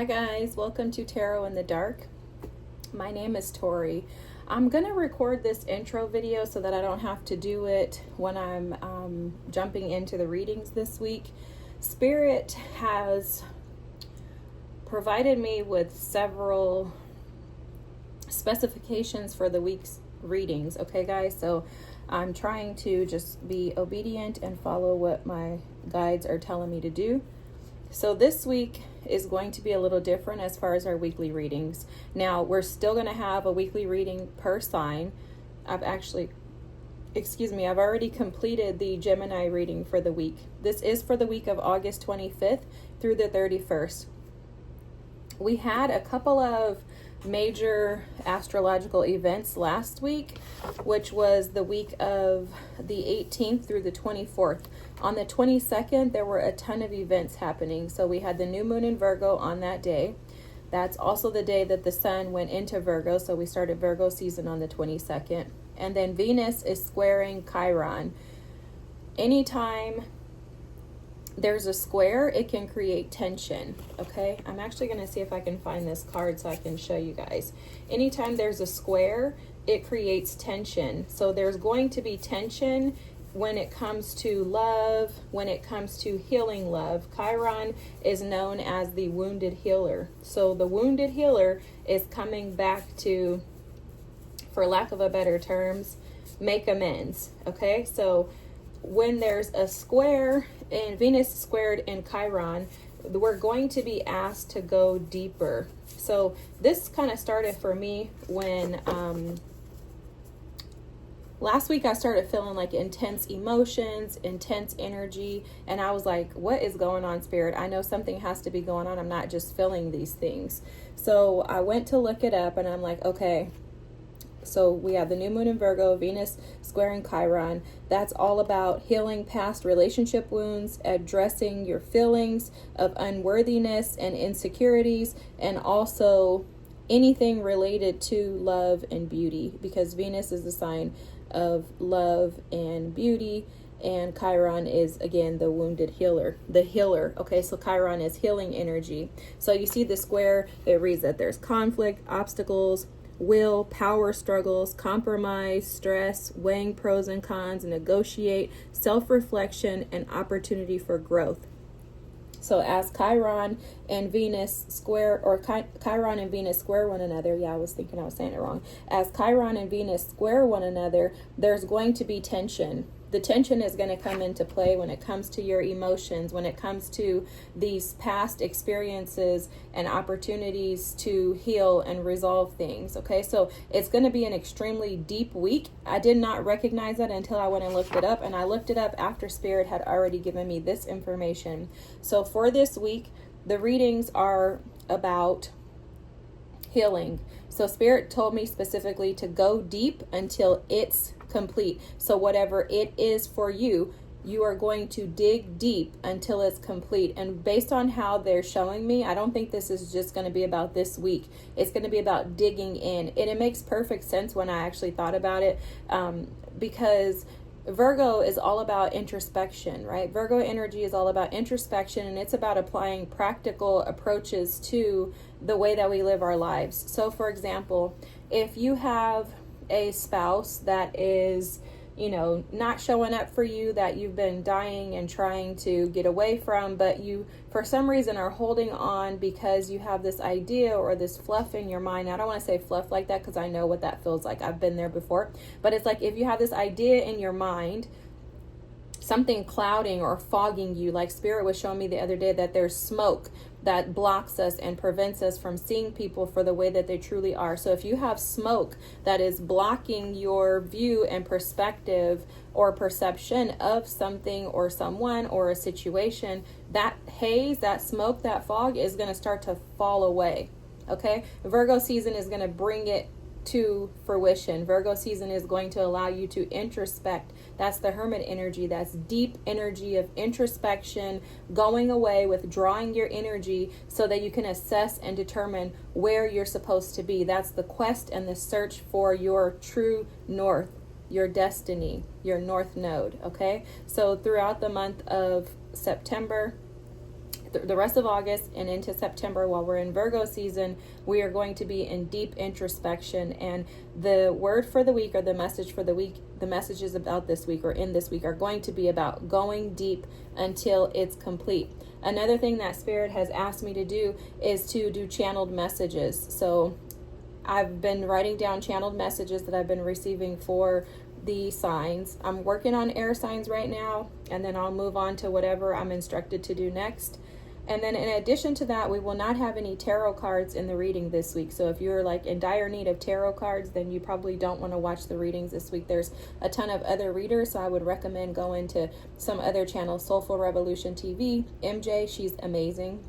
guys, welcome to Tarot in the Dark. My name is Tori. I'm gonna record this intro video so that I don't have to do it when I'm jumping into the readings this week. Spirit has provided me with several specifications for the week's readings, okay guys? So I'm trying to just be obedient and follow what my guides are telling me to do. So this week is going to be a little different as far as our weekly readings. Now, we're still going to have a weekly reading per sign. I've already completed the Gemini reading for the week. This is for the week of August 25th through the 31st. We had a couple of major astrological events last week, which was the week of the 18th through the 24th. On the 22nd, there were a ton of events happening. So we had the new moon in Virgo on that day. That's also the day that the sun went into Virgo. So we started Virgo season on the 22nd. And then Venus is squaring Chiron. Anytime there's a square, it can create tension, okay? I'm actually going to see if I can find this card so I can show you guys. Anytime there's a square, it creates tension. So there's going to be tension when it comes to love, when it comes to healing love. Chiron is known as the wounded healer. So the wounded healer is coming back to, for lack of a better terms, make amends, okay? So when there's a square and Venus squared in Chiron, we're going to be asked to go deeper. So this kind of started for me when last week I started feeling like intense emotions, intense energy, and I was like, what is going on, Spirit? I know something has to be going on. I'm not just feeling these things. So I went to look it up and I'm like, okay, so we have the new moon in Virgo, Venus squaring Chiron. That's all about healing past relationship wounds, addressing your feelings of unworthiness and insecurities, and also anything related to love and beauty, because Venus is the sign of love and beauty, and Chiron is, again, the wounded healer, the healer. Okay, so Chiron is healing energy. So you see the square, it reads that there's conflict, obstacles, will, power struggles, compromise, stress, weighing pros and cons, negotiate, self-reflection, and opportunity for growth. So as Chiron and Venus square, or Chiron and Venus square one another, I was thinking I was saying it wrong. As Chiron and Venus square one another, there's going to be tension. The tension is going to come into play when it comes to your emotions, when it comes to these past experiences and opportunities to heal and resolve things. Okay, so it's going to be an extremely deep week. I did not recognize that until I went and looked it up, and I looked it up after Spirit had already given me this information. So for this week, the readings are about healing. So Spirit told me specifically to go deep until it's complete. So whatever it is for you, you are going to dig deep until it's complete. And based on how they're showing me, I don't think this is just going to be about this week. It's going to be about digging in. And it makes perfect sense when I actually thought about it, because Virgo is all about introspection, right? Virgo energy is all about introspection, and it's about applying practical approaches to the way that we live our lives. So for example, if you have a spouse that is, not showing up for you, that you've been dying and trying to get away from, but you for some reason are holding on because you have this idea or this fluff in your mind. I don't want to say fluff like that because I know what that feels like. I've been there before. But it's like if you have this idea in your mind, something clouding or fogging you, like Spirit was showing me the other day that there's smoke that blocks us and prevents us from seeing people for the way that they truly are. So if you have smoke that is blocking your view and perspective or perception of something or someone or a situation, that haze, that smoke, that fog is going to start to fall away. Okay? Virgo season is going to bring it to fruition. Virgo season is going to allow you to introspect. That's the hermit energy. That's deep energy of introspection, going away, withdrawing your energy so that you can assess and determine where you're supposed to be. That's the quest and the search for your true north, your destiny, your north node. Okay, so throughout the month of September the rest of August and into September, while we're in Virgo season, we are going to be in deep introspection. And the word for the week, or the message for the week, the messages about this week or in this week, are going to be about going deep until it's complete. Another thing that Spirit has asked me to do is to do channeled messages. So I've been writing down channeled messages that I've been receiving for the signs. I'm working on air signs right now, and then I'll move on to whatever I'm instructed to do next. And then in addition to that, we will not have any tarot cards in the reading this week. So if you're like in dire need of tarot cards, then you probably don't want to watch the readings this week. There's a ton of other readers, so I would recommend going to some other channels. Soulful Revolution TV, MJ, she's amazing.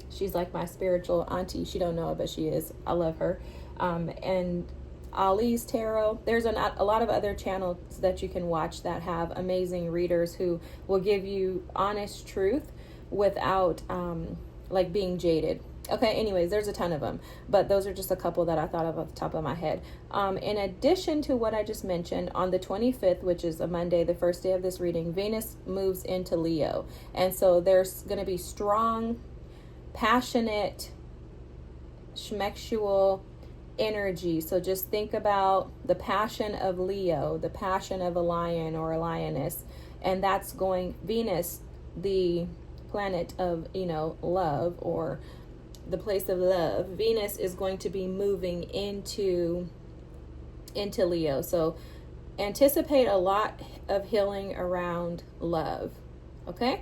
She's like my spiritual auntie. She don't know it, but she is. I love her. And Ali's Tarot. There's a lot of other channels that you can watch that have amazing readers who will give you honest truth without like being jaded. Okay, anyways, there's a ton of them, but those are just a couple that I thought of off the top of my head. In addition to what I just mentioned, on the 25th, which is a Monday, the first day of this reading, Venus moves into Leo. And so there's going to be strong, passionate, schmexual energy. So just think about the passion of Leo, the passion of a lion or a lioness, and that's going, Venus, the planet of, love, or the place of love, Venus is going to be moving into Leo. So anticipate a lot of healing around love. Okay,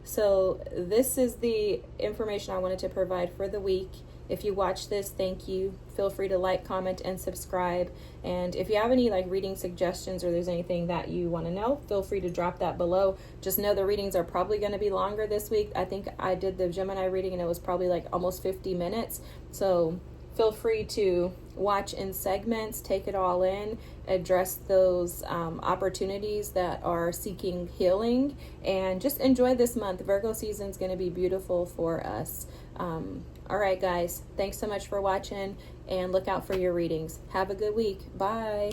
so this is the information I wanted to provide for the week. If you watch this, thank you. Feel free to like, comment, and subscribe. And if you have any reading suggestions, or there's anything that you want to know, feel free to drop that below. Just know the readings are probably going to be longer this week. I think I did the Gemini reading and it was probably almost 50 minutes. So feel free to watch in segments, take it all in, address those opportunities that are seeking healing, and just enjoy this month. Virgo season is going to be beautiful for us. All right, guys, thanks so much for watching, and look out for your readings. Have a good week. Bye.